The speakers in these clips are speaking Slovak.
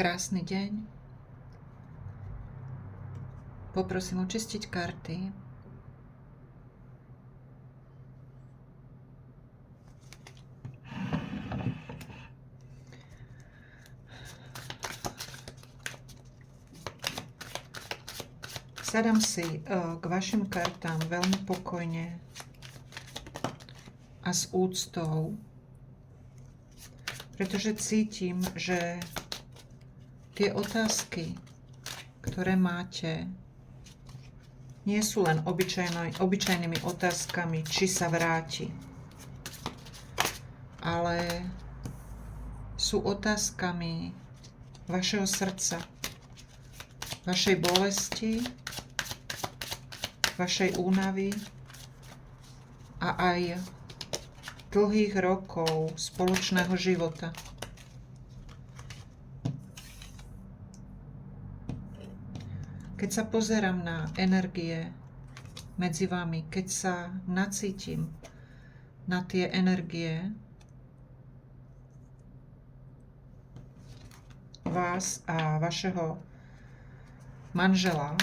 Krásny deň. Poprosím očistiť karty. Sadám si k vašim kartám veľmi pokojne a s úctou, pretože cítim, že tie otázky, ktoré máte, nie sú len obyčajnými otázkami, či sa vráti, ale sú otázkami vašeho srdca, vašej bolesti, vašej únavy a aj dlhých rokov spoločného života. Keď sa pozerám na energie medzi vami, keď sa nacítim na tie energie vás a vašeho manžela,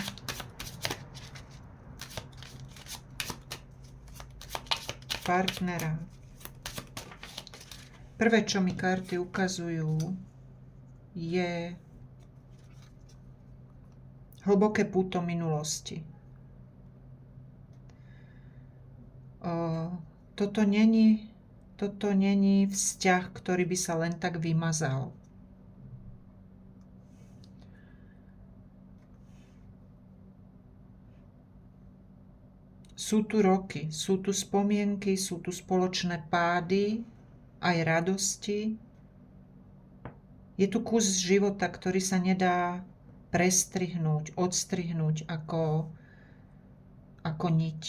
partnera, prvé, čo mi karty ukazujú, je hlboké púto minulosti. Toto není vzťah, ktorý by sa len tak vymazal. Sú tu roky, sú tu spomienky, sú tu spoločné pády, aj radosti. Je tu kus života, ktorý sa nedá prestrihnúť, odstrihnúť ako niť.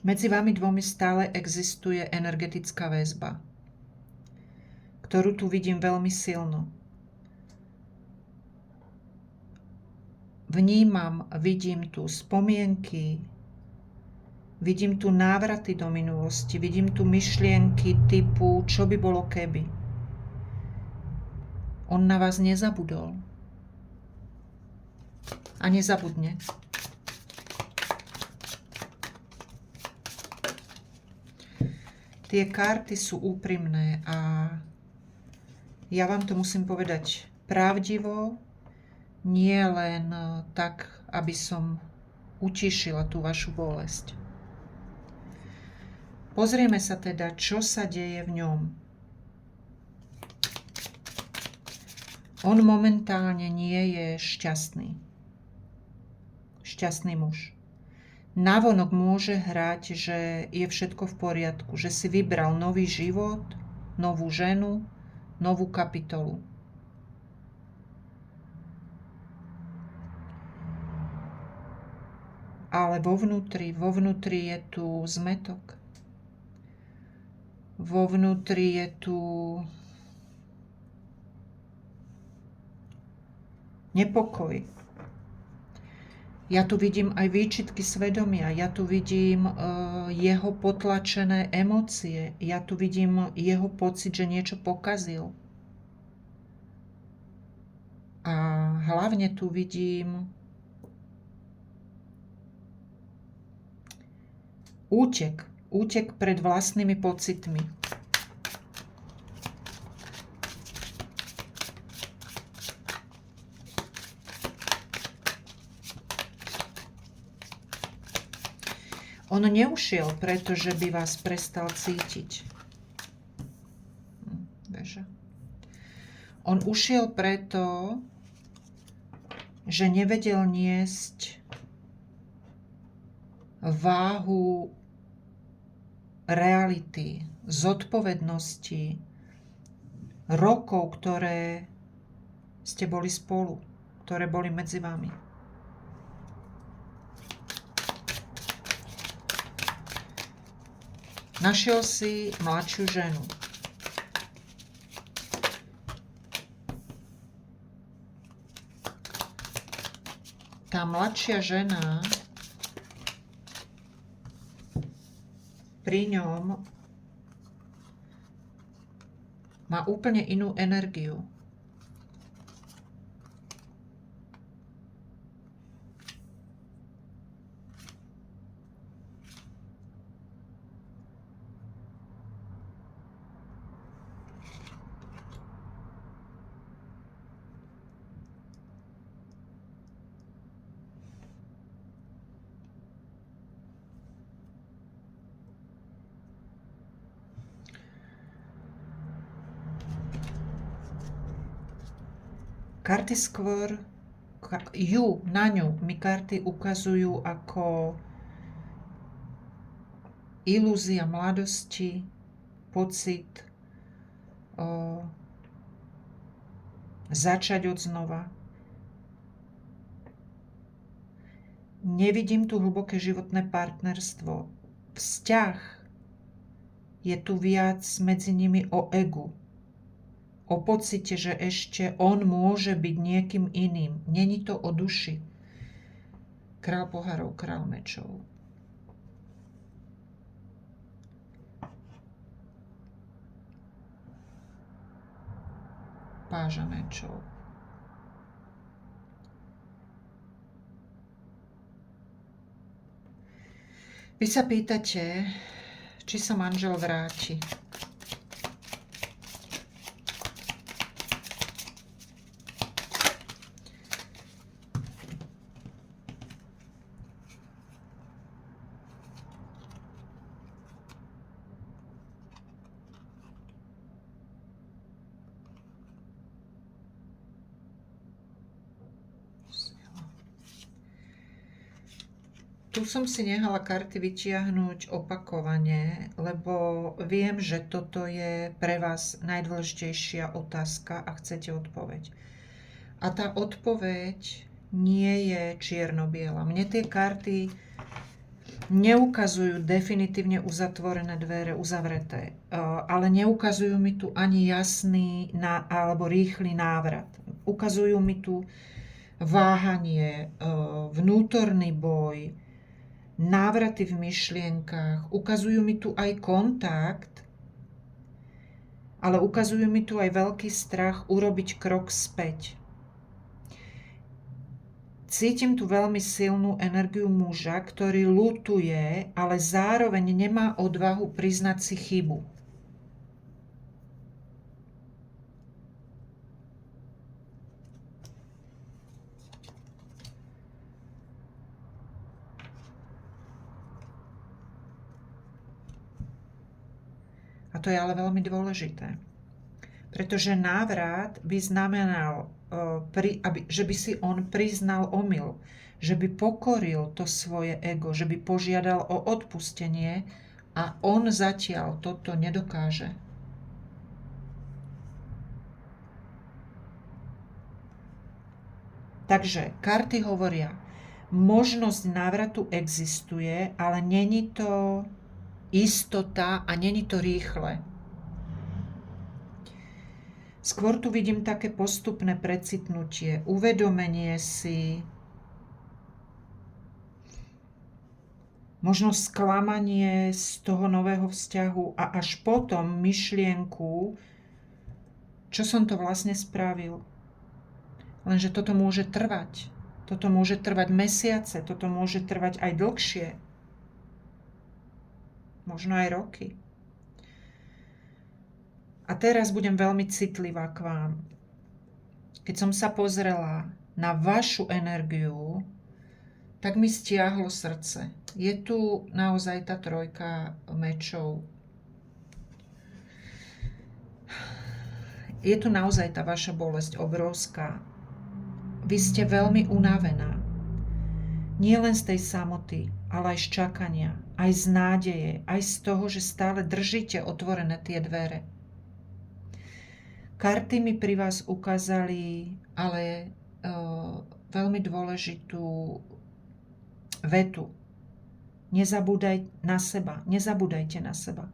Medzi vami dvomi stále existuje energetická väzba, ktorú tu vidím veľmi silno. Vnímam, vidím tu spomienky, vidím tu návraty do minulosti, vidím tu myšlienky typu, čo by bolo keby. On na vás nezabudol. A nezabudne. Tie karty sú úprimné a ja vám to musím povedať pravdivo, nie len tak, aby som utišila tú vašu bolesť. Pozrieme sa teda, čo sa deje v ňom. On momentálne nie je šťastný. Šťastný muž. Navonok môže hrať, že je všetko v poriadku, že si vybral nový život, novú ženu, novú kapitolu. Ale vo vnútri je tu zmätok. Vo vnútri je tu nepokoj. Ja tu vidím aj výčitky svedomia, ja tu vidím jeho potlačené emócie, ja tu vidím jeho pocit, že niečo pokazil. A hlavne tu vidím útek pred vlastnými pocitmi. On neušiel, pretože by vás prestal cítiť. Veža. On ušiel preto, že nevedel niesť váhu reality, zodpovednosti, rokov, ktoré ste boli spolu, ktoré boli medzi vami. Našiel si mladšiu ženu. Tá mladšia žena pri ňom má má úplne inú energiu. Karty skôr, na ňu mi karty ukazujú ako ilúzia mladosti, pocit začať od znova. Nevidím tu hlboké životné partnerstvo. Vzťah je tu viac medzi nimi o egu. O pocite, že ešte on môže byť niekým iným. Není to o duši. Král pohárov, král mečov. Páža mečov. Vy sa pýtate, či sa manžel vráti. Tu som si nehala karty vytiahnuť opakovane, lebo viem, že toto je pre vás najdôležitejšia otázka a chcete odpoveď. A tá odpoveď nie je čierno-biela. Mne tie karty neukazujú definitívne uzatvorené dvere, uzavreté, ale neukazujú mi tu ani jasný alebo rýchly návrat. Ukazujú mi tu váhanie, vnútorný boj, návraty v myšlienkach, ukazujú mi tu aj kontakt, ale ukazujú mi tu aj veľký strach urobiť krok späť. Cítim tu veľmi silnú energiu muža, ktorý ľutuje, ale zároveň nemá odvahu priznať si chybu. A to je ale veľmi dôležité. Pretože návrat by znamenal, že by si on priznal omyl, že by pokoril to svoje ego, že by požiadal o odpustenie a on zatiaľ toto nedokáže. Takže karty hovoria, možnosť návratu existuje, ale není to istota a není to rýchle. Skôr tu vidím také postupné precitnutie, uvedomenie si, možno sklamanie z toho nového vzťahu a až potom myšlienku, čo som to vlastne spravil. Lenže toto môže trvať. Toto môže trvať mesiace, toto môže trvať aj dlhšie. Možno aj roky. A teraz budem veľmi citlivá k vám. Keď som sa pozrela na vašu energiu, tak mi stiahlo srdce. Je tu naozaj tá trojka mečov. Je tu naozaj tá vaša bolesť obrovská. Vy ste veľmi unavená. Nie len z tej samoty, ale aj z čakania, aj z nádeje, aj z toho, že stále držíte otvorené tie dvere. Karty mi pri vás ukázali ale veľmi dôležitú vetu. Nezabúdajte na seba.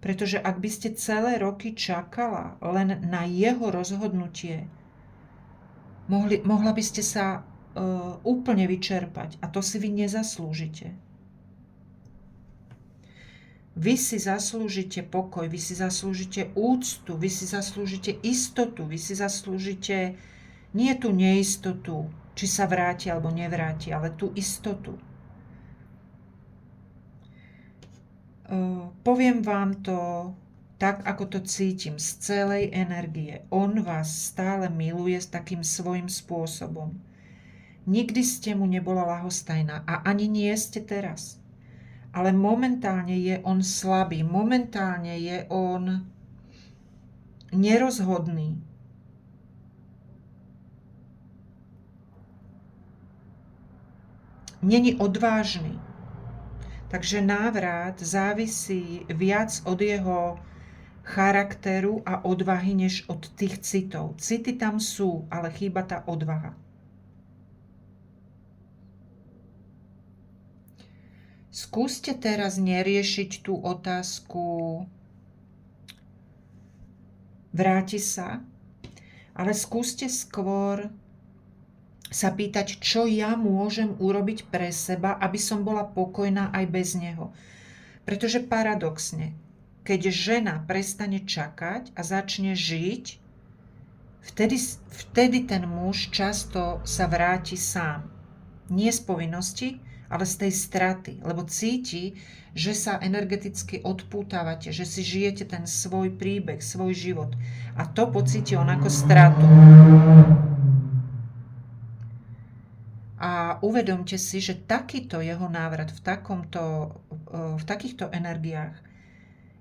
Pretože ak by ste celé roky čakala len na jeho rozhodnutie, mohla by ste sa úplne vyčerpať a to si vy nezaslúžite. Vy si zaslúžite pokoj, vy si zaslúžite úctu, vy si zaslúžite istotu, vy si zaslúžite nie tú neistotu, či sa vráti alebo nevráti, ale tú istotu. Poviem vám to tak, ako to cítim, z celej energie. On vás stále miluje s takým svojím spôsobom. Nikdy ste mu nebola ľahostajná a ani nie ste teraz. Ale momentálne je on slabý, momentálne je on nerozhodný. Není odvážny. Takže návrat závisí viac od jeho charakteru a odvahy, než od tých citov. City tam sú, ale chýba tá odvaha. Skúste teraz neriešiť tú otázku vráti sa, ale skúste skôr sa pýtať, čo ja môžem urobiť pre seba, aby som bola pokojná aj bez neho. Pretože paradoxne, keď žena prestane čakať a začne žiť, vtedy ten muž často sa vráti sám. Nie z povinnosti, ale z tej straty, lebo cíti, že sa energeticky odpútavate, že si žijete ten svoj príbeh, svoj život. A to pocíti on ako stratu. A uvedomte si, že takýto jeho návrat v takýchto energiách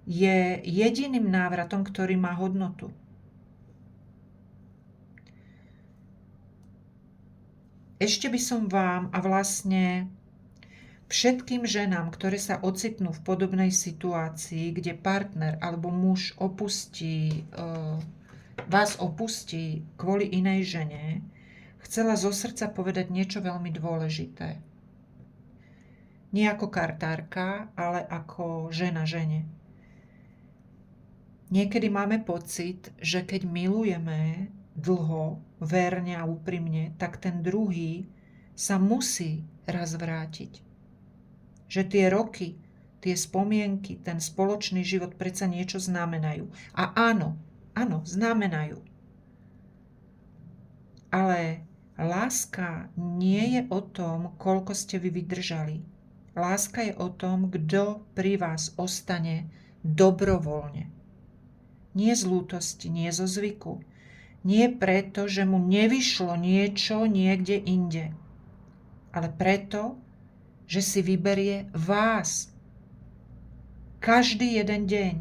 je jediným návratom, ktorý má hodnotu. Ešte by som vám a vlastne všetkým ženám, ktoré sa ocitnú v podobnej situácii, kde partner alebo muž vás opustí kvôli inej žene, chcela zo srdca povedať niečo veľmi dôležité. Nie ako kartárka, ale ako žena žene. Niekedy máme pocit, že keď milujeme dlho, verne a úprimne, tak ten druhý sa musí raz vrátiť. Že tie roky, tie spomienky, ten spoločný život predsa niečo znamenajú. A áno, znamenajú. Ale láska nie je o tom, koľko ste vy vydržali. Láska je o tom, kto pri vás ostane dobrovoľne. Nie z lútosti, nie zo zvyku. Nie preto, že mu nevyšlo niečo niekde inde. Ale preto, že si vyberie vás. Každý jeden deň.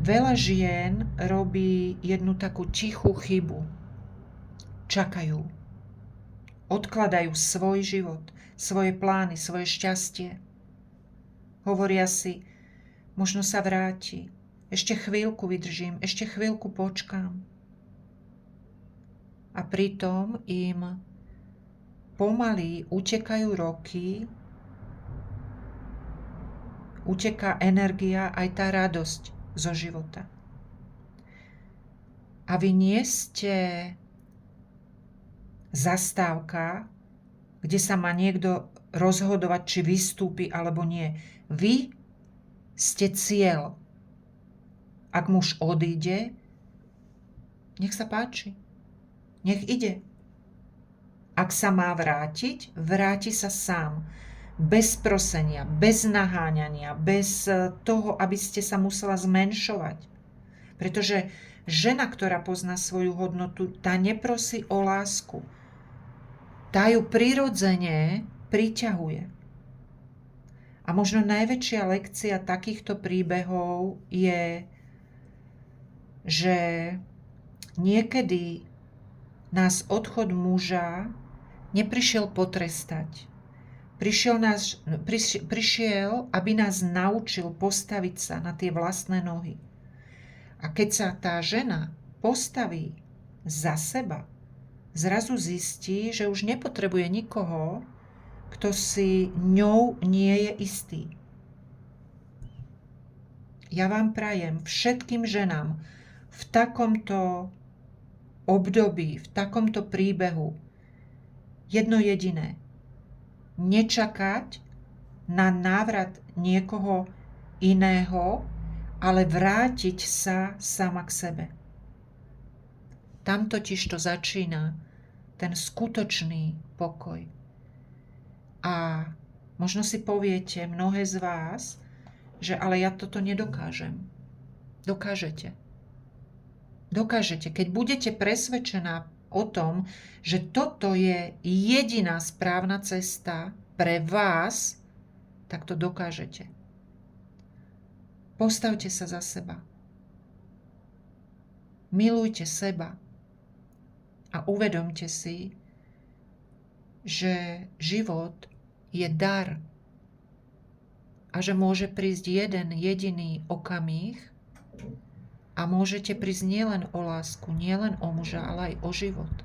Veľa žien robí jednu takú tichú chybu. Čakajú. Odkladajú svoj život, svoje plány, svoje šťastie. Hovoria si, možno sa vráti, ešte chvíľku vydržím, ešte chvíľku počkám. A pritom im pomaly utekajú roky, uteká energia, aj tá radosť zo života. A vy nie ste zastávka, kde sa má niekto rozhodovať, či vystúpi alebo nie. Vy ste cieľ. Ak muž odíde, nech sa páči. Nech ide. Ak sa má vrátiť, vráti sa sám. Bez prosenia, bez naháňania, bez toho, aby ste sa musela zmenšovať. Pretože žena, ktorá pozná svoju hodnotu, tá neprosí o lásku. Tá ju prirodzene priťahuje. A možno najväčšia lekcia takýchto príbehov je, že niekedy nás odchod muža neprišiel potrestať. Prišiel, aby nás naučil postaviť sa na tie vlastné nohy. A keď sa tá žena postaví za seba, zrazu zistí, že už nepotrebuje nikoho, kto si ňou nie je istý. Ja vám prajem všetkým ženám v takomto období, v takomto príbehu jedno jediné. Nečakať na návrat niekoho iného, ale vrátiť sa sama k sebe. Tam totiž to začína ten skutočný pokoj. A možno si poviete, mnohé z vás, že ale ja toto nedokážem. Dokážete. Dokážete. Keď budete presvedčená o tom, že toto je jediná správna cesta pre vás, tak to dokážete. Postavte sa za seba. Milujte seba. A uvedomte si, že život je dar a že môže prísť jeden jediný okamih a môžete prísť nielen o lásku, nielen o muža, ale aj o život.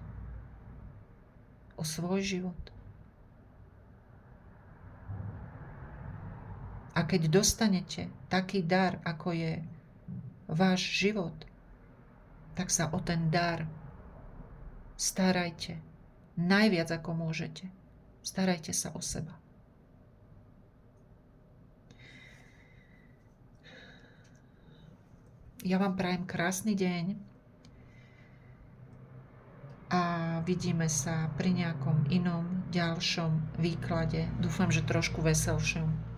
O svoj život. A keď dostanete taký dar, ako je váš život, tak sa o ten dar starajte. Najviac ako môžete. Starajte sa o seba. Ja vám prajem krásny deň a vidíme sa pri nejakom inom ďalšom výklade. Dúfam, že trošku veselšom.